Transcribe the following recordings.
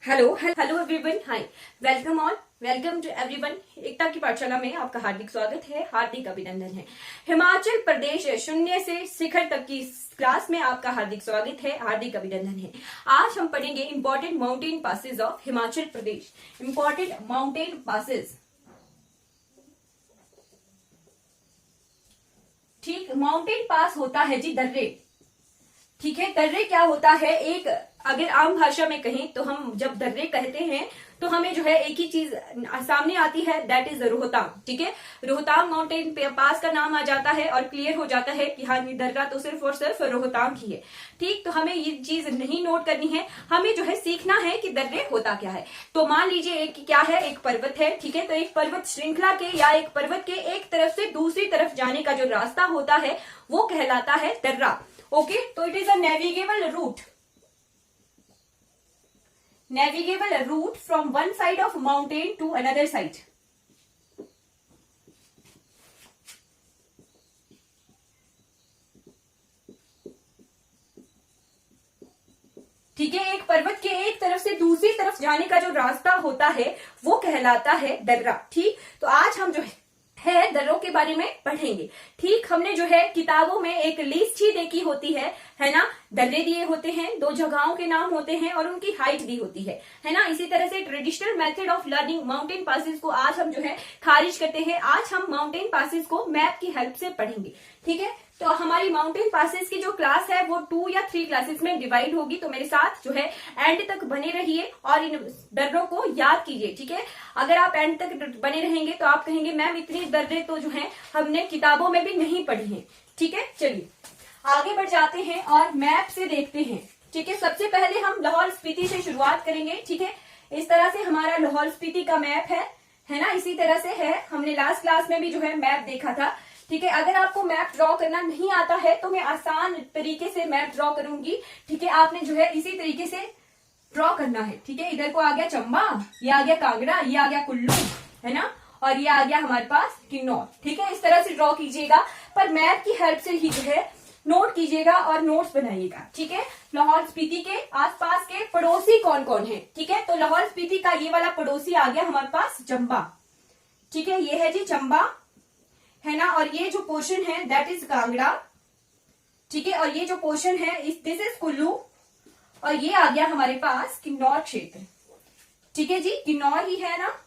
Hello everyone, hi, welcome to everyone. Ekta की पाठशाला में आपका हार्दिक स्वागत है, हार्दिक अभिनंदन है। हिमाचल प्रदेश शून्य से शिखर तक की क्लास में आपका हार्दिक स्वागत है, हार्दिक अभिनंदन है। आज हम पढ़ेंगे important mountain passes of Himachal Pradesh. Important mountain passes, ठीक। माउंटेन पास होता है जी दर्रे, ठीक है। दर्रे क्या होता है, एक अगर आम भाषा में कहें तो हम जब दर्रे कहते हैं तो हमें जो है एक ही चीज सामने आती है, दैट इज रोहतांग, ठीक है। रोहतांग माउंटेन पास का नाम आ जाता है और क्लियर हो जाता है कि हाँ, ये दर्रा तो सिर्फ और सिर्फ रोहतांग ही है, ठीक। तो हमें ये चीज नहीं नोट करनी है, हमें जो है सीखना है कि दर्रे होता क्या है। तो मान लीजिए एक क्या है, एक पर्वत है, ठीक है। तो एक पर्वत श्रृंखला के या एक पर्वत के एक तरफ से दूसरी तरफ जाने का जो रास्ता होता है वो कहलाता है दर्रा, ओके। तो it is a navigable route from one side of mountain to another side. ठीक है, एक पर्वत के एक तरफ से दूसरी तरफ जाने का जो रास्ता होता है वो कहलाता है दर्रा, ठीक। तो आज हम जो है दर्रों के बारे में पढ़ेंगे, ठीक। हमने जो है किताबों में एक लिस्ट ही देखी होती है ना। दर्रे दिए होते हैं, दो जगहों के नाम होते हैं और उनकी हाइट दी होती है ना। इसी तरह से traditional method of learning mountain passes को आज हम जो है खारिज करते हैं। आज हम माउंटेन पासेस को मैप की हेल्प से पढ़ेंगे, ठीक है। तो हमारी माउंटेन पासेस की जो क्लास है वो 2 या 3 क्लासेस में डिवाइड होगी। तो मेरे साथ जो है एंड तक बने रहिए और इन दर्रों को याद कीजिए, ठीक है। अगर आप एंड तक बने रहेंगे तो आप कहेंगे मैम इतनी दर्रे तो जो है हमने किताबों में भी नहीं पढ़ी है, ठीक है। चलिए आगे बढ़ जाते हैं और मैप से देखते हैं, ठीक है। सबसे पहले हम लाहौल स्पीति से शुरुआत करेंगे, ठीक है। इस तरह से हमारा लाहौल स्पीति का मैप है ना। इसी तरह से है, हमने लास्ट क्लास में भी जो है मैप देखा था, ठीक है। अगर आपको मैप ड्रॉ करना नहीं आता है तो मैं आसान तरीके से मैप ड्रॉ करूंगी, ठीक है। आपने जो है इसी तरीके से ड्रॉ करना है, ठीक है। इधर को आ गया चंबा, ये आ गया कांगड़ा, ये आ गया कुल्लू, है ना, और ये आ गया हमारे पास किन्नौर, ठीक है। इस तरह से ड्रॉ कीजिएगा, पर मैप की हेल्प से ही जो है नोट कीजिएगा और नोट्स बनाइएगा, ठीक है। लाहौल स्पीति के आसपास के पड़ोसी कौन कौन है, ठीक है। तो लाहौल स्पीति का ये वाला पड़ोसी आ गया हमारे पास चंबा, ठीक है। ये है जी चंबा, है ना। और ये जो पोर्शन है दैट इज कांगड़ा, ठीक है। और ये जो पोर्शन है दिस इज कुल्लू, और ये आ गया हमारे पास किन्नौर क्षेत्र, ठीक है जी। किन्नौर ही है ना,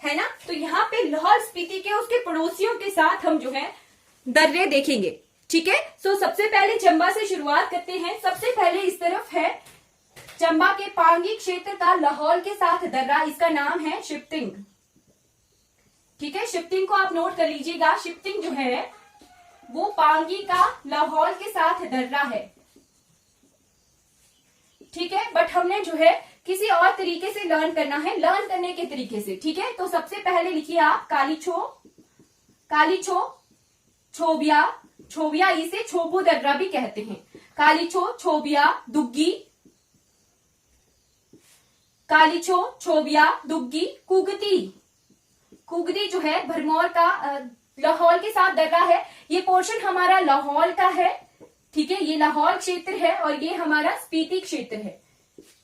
है ना। तो यहाँ पे लाहौल स्पीति के उसके पड़ोसियों के साथ हम जो है दर्रे देखेंगे, ठीक है। सो सबसे पहले चंबा से शुरुआत करते हैं। सबसे पहले इस तरफ है चंबा के पांगी क्षेत्र का लाहौल के साथ दर्रा, इसका नाम है शिप्तिंग, ठीक है। शिप्तिंग को आप नोट कर लीजिएगा। शिप्तिंग जो है वो पांगी का लाहौल के साथ दर्रा है, ठीक है। बट हमने जो है किसी और तरीके से लर्न करना है, लर्न करने के तरीके से, ठीक है। तो सबसे पहले लिखिए आप कालीछो, छोबिया, छोबिया इसे छोबू दर्रा भी कहते हैं। कालीछो, छोबिया, दुग्गी, कालीछो, छोबिया, दुग्गी, कुगती जो है भरमौर का लाहौल के साथ दर्रा है। ये पोर्शन हमारा लाहौल का है, ठीक है। ये लाहौल क्षेत्र है और ये हमारा स्पीति क्षेत्र है,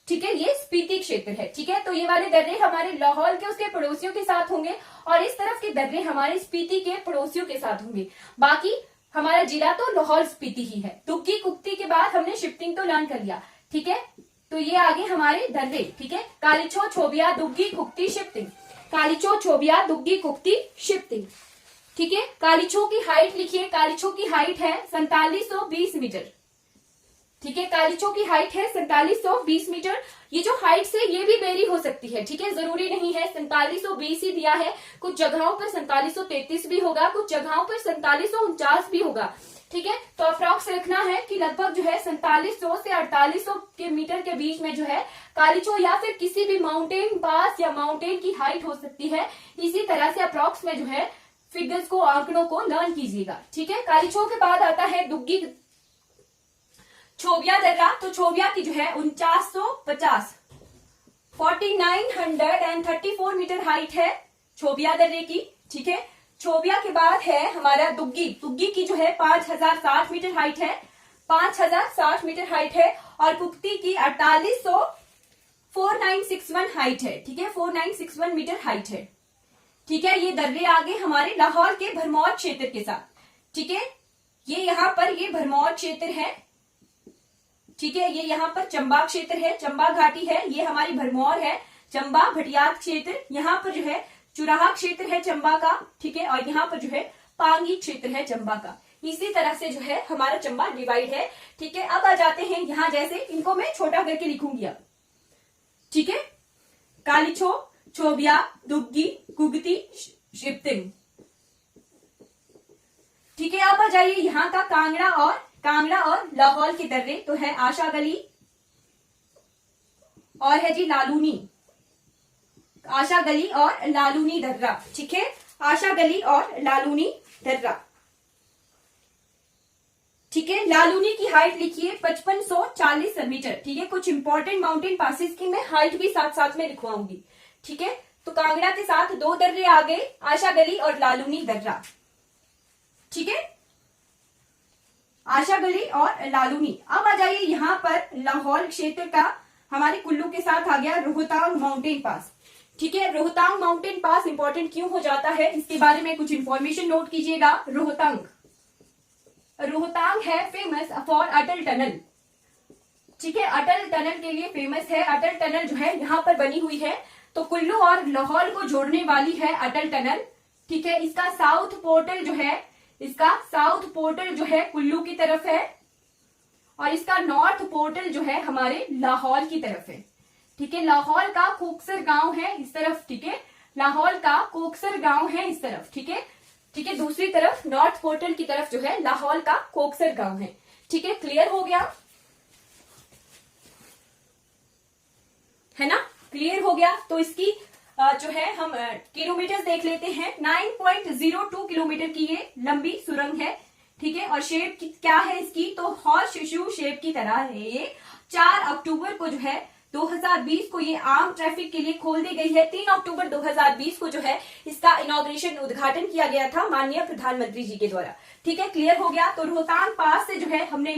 ठीक है। ये स्पीति क्षेत्र है, ठीक है। तो ये वाले दर्रे हमारे लाहौल के उसके पड़ोसियों के साथ होंगे और इस तरफ के दर्रे हमारे स्पीति के पड़ोसियों के साथ होंगे। बाकी हमारा जिला तो लाहौल स्पीति ही है। दुग्गी कुक्ति के बाद हमने शिफ्टिंग तो लर्न कर लिया, ठीक है। तो ये आगे हमारे दर्रे, ठीक है। कालीछो, छोबिया, दुग्गी, कुक्ति, शिफ्टिंग। कालीछो, छोबिया, दुग्गी, कुक्ति, शिफ्टिंग, ठीक है। कालीछो की हाइट लिखिए। कालीछो की हाइट है 4720 मीटर, ठीक है। कालीछो की हाइट है 4720 मीटर। ये जो हाइट से ये भी वेरी हो सकती है, ठीक है। जरूरी नहीं है 4720 ही दिया है, कुछ जगहों पर 4733 भी होगा, कुछ जगहों पर 4749 भी होगा, ठीक है। तो अप्रॉक्स रखना है कि लगभग जो है 4700 से 4800 के मीटर के बीच में जो है कालीछो या फिर किसी भी माउंटेन पास या माउंटेन की हाइट हो सकती है। इसी तरह से अप्रॉक्स में जो है फिगर्स को, आंकड़ों को लर्न कीजिएगा, ठीक है। कालीछो के बाद आता है दुग्गी छोबिया दर्रा। तो छोबिया की जो है 4934 मीटर हाइट है छोबिया दर्रे की, ठीक है। छोबिया के बाद है हमारा दुग्गी की जो है 5060 मीटर हाइट है, 5060 मीटर हाइट है। और कुक्ति की 4961 हाइट है, ठीक है, 4961 मीटर हाइट है, ठीक है। ये दर्रे आगे हमारे लाहौर के भरमौर क्षेत्र के साथ, ठीक है। ये यहाँ पर ये भरमौर क्षेत्र है, ठीक है। ये यहाँ पर चंबा क्षेत्र है, चंबा घाटी है, ये हमारी भरमौर है, चंबा भटियात क्षेत्र, यहाँ पर जो है चुराहा क्षेत्र है चंबा का, ठीक है। और यहाँ पर जो है पांगी क्षेत्र है चंबा का। इसी तरह से जो है हमारा चंबा डिवाइड है, ठीक है। अब आ जाते हैं यहाँ, जैसे इनको मैं छोटा करके लिखूंगी अब, ठीक है। कालीछो, छोबिया, दुग्गी, कुगती, शिप्तिंग, ठीक है। अब आ जाइए यहाँ का कांगड़ा और लाहौल के दर्रे, तो है आशा गली और है जी लालूनी, आशा गली और लालूनी दर्रा, ठीक है। आशा गली और लालूनी दर्रा, ठीक है। लालूनी की हाइट लिखिए 5540 मीटर, ठीक है। कुछ इंपॉर्टेंट माउंटेन पासेस की मैं हाइट भी साथ साथ में लिखवाऊंगी, ठीक है। तो कांगड़ा के साथ दो दर्रे आ गए, आशा गली और लालूनी दर्रा, ठीक है। आशा गली और लालूनी। अब आ जाइए यहाँ पर लाहौल क्षेत्र का हमारे कुल्लू के साथ आ गया रोहतांग माउंटेन पास, ठीक है। रोहतांग माउंटेन पास इंपॉर्टेंट क्यों हो जाता है, इसके बारे में कुछ इंफॉर्मेशन नोट कीजिएगा। रोहतांग है फेमस फॉर अटल टनल, ठीक है। अटल टनल के लिए फेमस है। अटल टनल जो है यहाँ पर बनी हुई है, तो कुल्लू और लाहौर को जोड़ने वाली है अटल टनल, ठीक है। इसका साउथ पोर्टल जो है कुल्लू की तरफ है, और इसका नॉर्थ पोर्टल जो है हमारे लाहौर की तरफ है, ठीक है। लाहौर का कोकसर गांव है इस तरफ, ठीक है। लाहौर का कोकसर गांव है इस तरफ, ठीक है, ठीक है। दूसरी तरफ नॉर्थ पोर्टल की तरफ जो है लाहौर का कोकसर गांव है, ठीक है। क्लियर हो गया है ना, क्लियर हो गया। तो इसकी जो है हम किलोमीटर देख लेते हैं। 9.02 किलोमीटर की ये लंबी सुरंग है, ठीक है। और शेप क्या है इसकी, तो हॉर्स शू शेप की तरह है ये। 4 अक्टूबर को जो है 2020 को ये आम ट्रैफिक के लिए खोल दी गई है। 3 अक्टूबर 2020 को जो है इसका इनॉग्रेशन उद्घाटन किया गया था माननीय प्रधानमंत्री जी के द्वारा, ठीक है। क्लियर हो गया। तो रोहतांग पास से जो है हमने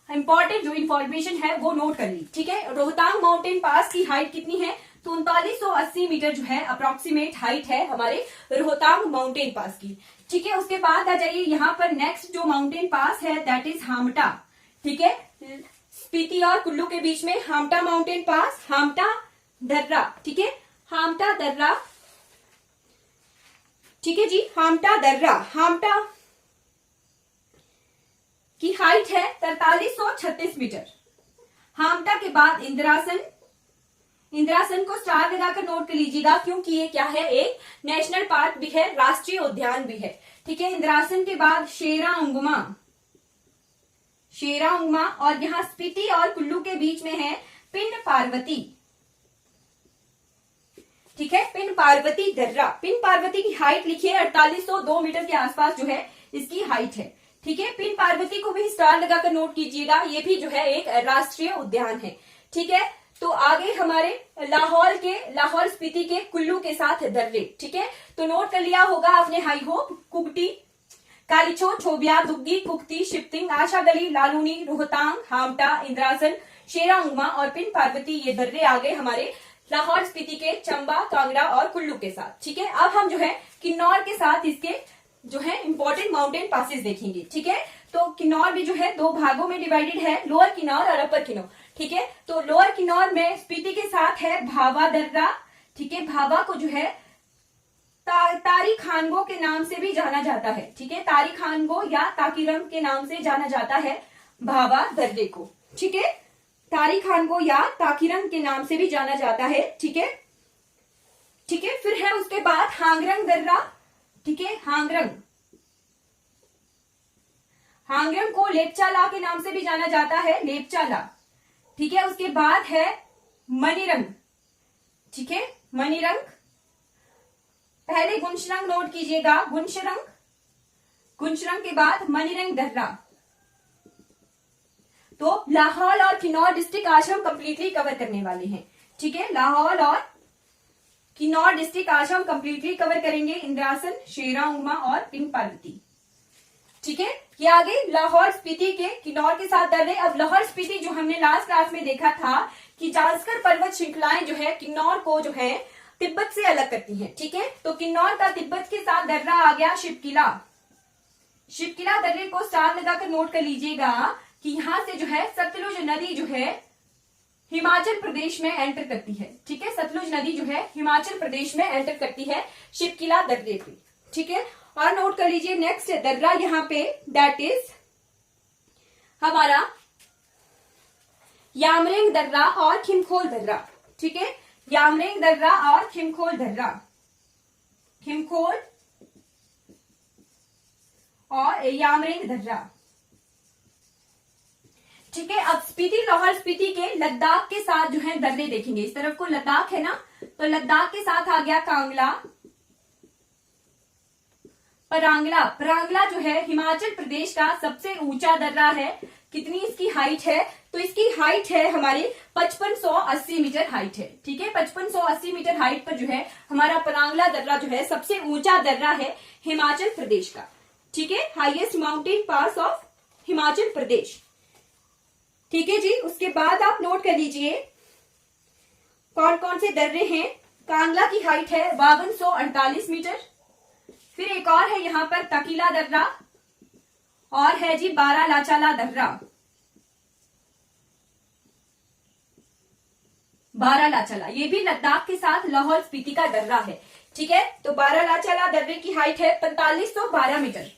इंपॉर्टेंट जो इन्फॉर्मेशन है वो नोट कर ली, ठीक है। रोहतांग माउंटेन पास की हाइट कितनी है, तो 3980 मीटर जो है अप्रोक्सीमेट हाइट है हमारे रोहतांग माउंटेन पास की, ठीक है। उसके बाद आ जाइए यहाँ पर नेक्स्ट जो माउंटेन पास है दैट इज हामटा, ठीक है। स्पीति और कुल्लू के बीच में हामटा माउंटेन पास, हामटा दर्रा, ठीक है। हामटा दर्रा, ठीक है जी। हामटा दर्रा, हामटा की हाइट है 4336 मीटर। हामटा के बाद इंद्रासन को स्टार लगाकर नोट कर लीजिएगा, क्योंकि ये क्या है, एक नेशनल पार्क भी है, राष्ट्रीय उद्यान भी है, ठीक है। इंद्रासन के बाद शेरा उंगमा, और यहाँ स्पीति और कुल्लू के बीच में है पिंड पार्वती, ठीक है। पिंड पार्वती दर्रा, पिंड पार्वती की हाइट लिखिए 4802 मीटर के आसपास जो है इसकी हाइट है, ठीक है। पिंड पार्वती को भी स्टार लगाकर नोट कीजिएगा, ये भी जो है एक राष्ट्रीय उद्यान है, ठीक है। तो आगे हमारे लाहौर स्पीति के कुल्लू के साथ दर्रे, ठीक है। तो नोट कर लिया होगा आपने, हाई होप। कुगटी, कालीछो, छोबिया, दुग्गी, कुगती, शिप्तिंग, आशा गली, लालूनी, रोहतांग, हामटा, इंद्रासन, शेरा उंगमा और पिंड पार्वती, ये दर्रे आ गए हमारे लाहौर स्पीति के चंबा, कांगड़ा और कुल्लू के साथ, ठीक है। अब हम जो है किन्नौर के साथ इसके जो है इंपॉर्टेंट माउंटेन पासेस देखेंगे, ठीक है। तो किन्नौर भी जो है 2 भागों में डिवाइडेड है, लोअर किन्नौर और अपर किन्नौर, ठीक है। तो लोअर किन्नौर में स्पीति के साथ है भावा दर्रा, ठीक है। भावा को जो है तारी खानगो के नाम से भी जाना जाता है, ठीक है। तारी खानगो या ताकीरम के नाम से जाना जाता है भावा दर्रे को, ठीक है। तारी खानगो या ताकीरम के नाम से भी जाना जाता है, ठीक है, ठीक है। फिर है उसके बाद हांगरंग दर्रा, ठीक है। हांगरंग को लेपचाला के नाम से भी जाना जाता है, लेपचाला, ठीक है। उसके बाद है मनीरंग, ठीक है, मनीरंग। पहले गुंशरंग नोट कीजिएगा, गुंशरंग के बाद मनीरंग दर्रा। तो लाहौल और किन्नौर डिस्ट्रिक्ट आज हम कंप्लीटली कवर करने वाले हैं, ठीक है। लाहौल और किन्नौर डिस्ट्रिक्ट आज हम कंप्लीटली कवर करेंगे, इंद्रासन, शेरा उंगमा और पिंड पार्वती, ठीक है। ये आगे लाहौल स्पीति के किन्नौर के साथ दर्रे। अब लाहौल स्पीति जो हमने लास्ट क्लास में देखा था कि जांस्कर पर्वत श्रृंखलाएं जो है किन्नौर को जो है तिब्बत से अलग करती हैं, ठीक है। तो किन्नौर का तिब्बत के साथ दर्रा आ गया शिवकिला। शिवकिला दर्रे को स्टार लगाकर नोट कर लीजिएगा कि यहां से जो है सतलुज नदी जो है हिमाचल प्रदेश में एंटर करती है, ठीक है। सतलुज नदी जो है हिमाचल प्रदेश में एंटर करती है शिवकिला दर्रे पे, ठीक है। और नोट कर लीजिए नेक्स्ट दर्रा यहाँ पे दैट इज हमारा यामरेंग दर्रा और खिमखोल दर्रा, ठीक है। यामरेंग दर्रा और खिमखोल दर्रा, खिमखोल और यामरेंग दर्रा, ठीक है। अब स्पीति लाहौल स्पीति के लद्दाख के साथ जो है दर्रे देखेंगे। इस तरफ को लद्दाख है ना, तो लद्दाख के साथ आ गया कांगला, परांगला। परांगला जो है हिमाचल प्रदेश का सबसे ऊंचा दर्रा है। कितनी इसकी हाइट है, तो इसकी हाइट है हमारी 5580 मीटर हाइट है, ठीक है। 5580 मीटर हाइट पर जो है हमारा परांगला दर्रा जो है सबसे ऊंचा दर्रा है हिमाचल प्रदेश का, ठीक है। Highest mountain pass of Himachal Pradesh, ठीक है जी। उसके बाद आप नोट कर लीजिए कौन कौन से दर्रे हैं। कांगला की हाइट है 5248 मीटर। फिर एक और है यहाँ पर तकीला दर्रा और है जी बारालाचाला दर्रा, बारालाचाला ये भी लद्दाख के साथ लाहौल स्पीति का दर्रा है, ठीक है। तो बारालाचाला दर्रे की हाइट है 4512 मीटर,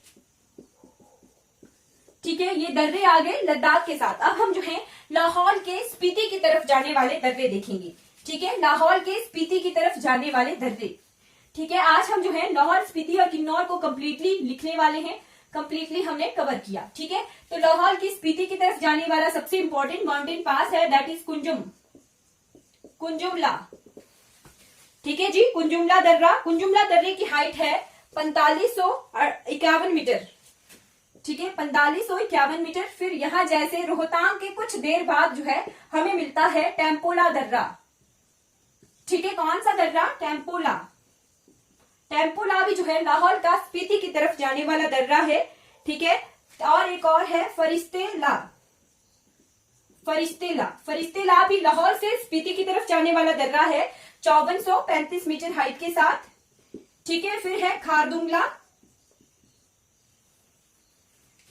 ठीक है। ये दर्रे आ गए लद्दाख के साथ। अब हम जो है लाहौल के स्पीति की तरफ जाने वाले दर्रे देखेंगे, ठीक है। लाहौल के स्पीति की तरफ जाने वाले दर्रे, ठीक है। आज हम जो है लाहौल स्पीति और किन्नौर को कंप्लीटली लिखने वाले हैं, कंप्लीटली हमने कवर किया, ठीक है। तो लाहौल की स्पीति की तरफ जाने वाला सबसे इंपॉर्टेंट माउंटेन पास है दैट इज कुंजुमला, ठीक है जी। कुंजुमला दर्रा, कुंजुमला दर्रे की हाइट है 4551 मीटर, ठीक है। 4551 मीटर। फिर यहाँ जैसे रोहतांग के कुछ देर बाद जो है हमें मिलता है टेम्पोला दर्रा, ठीक है। कौन सा दर्रा, टेम्पोला। टेम्पोला भी जो है लाहौल का स्पीति की तरफ जाने वाला दर्रा है, ठीक है। और एक और है फरिश्तेला, फरिश्तेला, फरिश्तेला भी लाहौल से स्पीति की तरफ जाने वाला दर्रा है 5435 मीटर हाइट के साथ, ठीक है। फिर है खारदुंगला,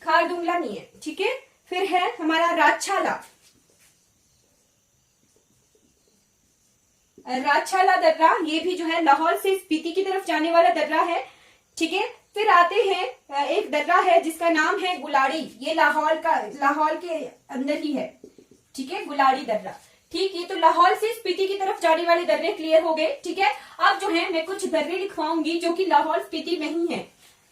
खारदुंगला नहीं है, ठीक है। फिर है हमारा राजछाला, राजछाला दर्रा, ये भी जो है लाहौल से स्पीति की तरफ जाने वाला दर्रा है, ठीक है। फिर आते हैं एक दर्रा है जिसका नाम है गुलाड़ी, ये लाहौल के अंदर ही है, ठीक है। गुलाड़ी दर्रा, ठीक। ये तो लाहौल से स्पीति की तरफ जाने वाले दर्रे क्लियर हो गए, ठीक है। अब जो है मैं कुछ दर्रे लिखवाऊंगी जो कि लाहौल स्पीति में ही है,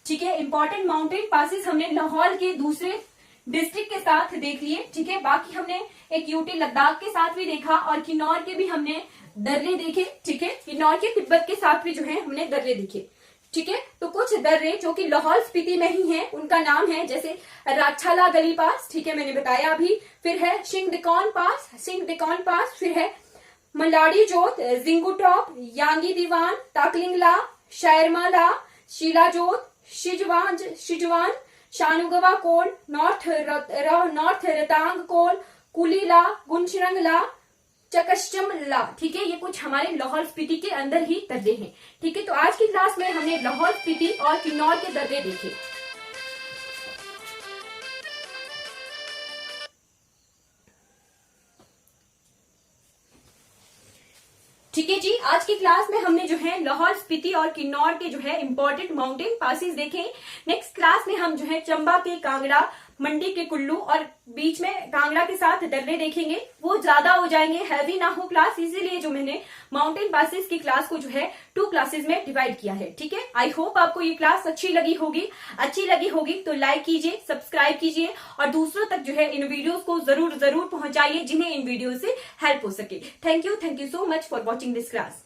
ठीक है। इंपॉर्टेंट माउंटेन पासेस हमने लाहौल के दूसरे डिस्ट्रिक्ट के साथ देख लिए, ठीक है। बाकी हमने एक यूटी लद्दाख के साथ भी देखा और किन्नौर के भी हमने दर्रे देखे, ठीक है। किन्नौर के तिब्बत के साथ भी जो है हमने दर्रे देखे, ठीक है। तो कुछ दर्रे जो कि लाहौल स्पीति में ही हैं उनका नाम है जैसे राजछाला गली पास, ठीक है, मैंने बताया अभी। फिर है सिंगदिकौन पास, सिंगदिकौन पास। फिर है मलाड़ी जोत, जिंगुटॉप, यांगी दीवान, ताकलिंगला, शायरमाला, शीलाजोत, शिजवान, शानुगवा कोल, नॉर्थ रतांग कोल, कुलीला, गुनशरंगला, चकश्चमला, ठीक है। ये कुछ हमारे लाहौल स्पीति के अंदर ही दर्रे हैं, ठीक है। तो आज की क्लास में हमने लाहौल स्पीति और किन्नौर के दर्रे देखे। ठीक है जी, आज की क्लास में हमने जो है लाहौल स्पीति और किन्नौर के जो है इंपॉर्टेंट माउंटेन पासेस देखे। नेक्स्ट क्लास में हम जो है चंबा के कांगड़ा, मंडी के कुल्लू और बीच में कांगड़ा के साथ दर्रे देखेंगे। वो ज्यादा हो जाएंगे, हैवी ना हो क्लास, इसीलिए जो मैंने माउंटेन पासेस की क्लास को जो है 2 क्लासेस में डिवाइड किया है, ठीक है। आई होप आपको ये क्लास अच्छी लगी होगी तो लाइक कीजिए, सब्सक्राइब कीजिए और दूसरों तक जो है इन वीडियोस को जरूर पहुंचाइए जिन्हें इन वीडियो से हेल्प हो सके। Thank you so much for watching this class.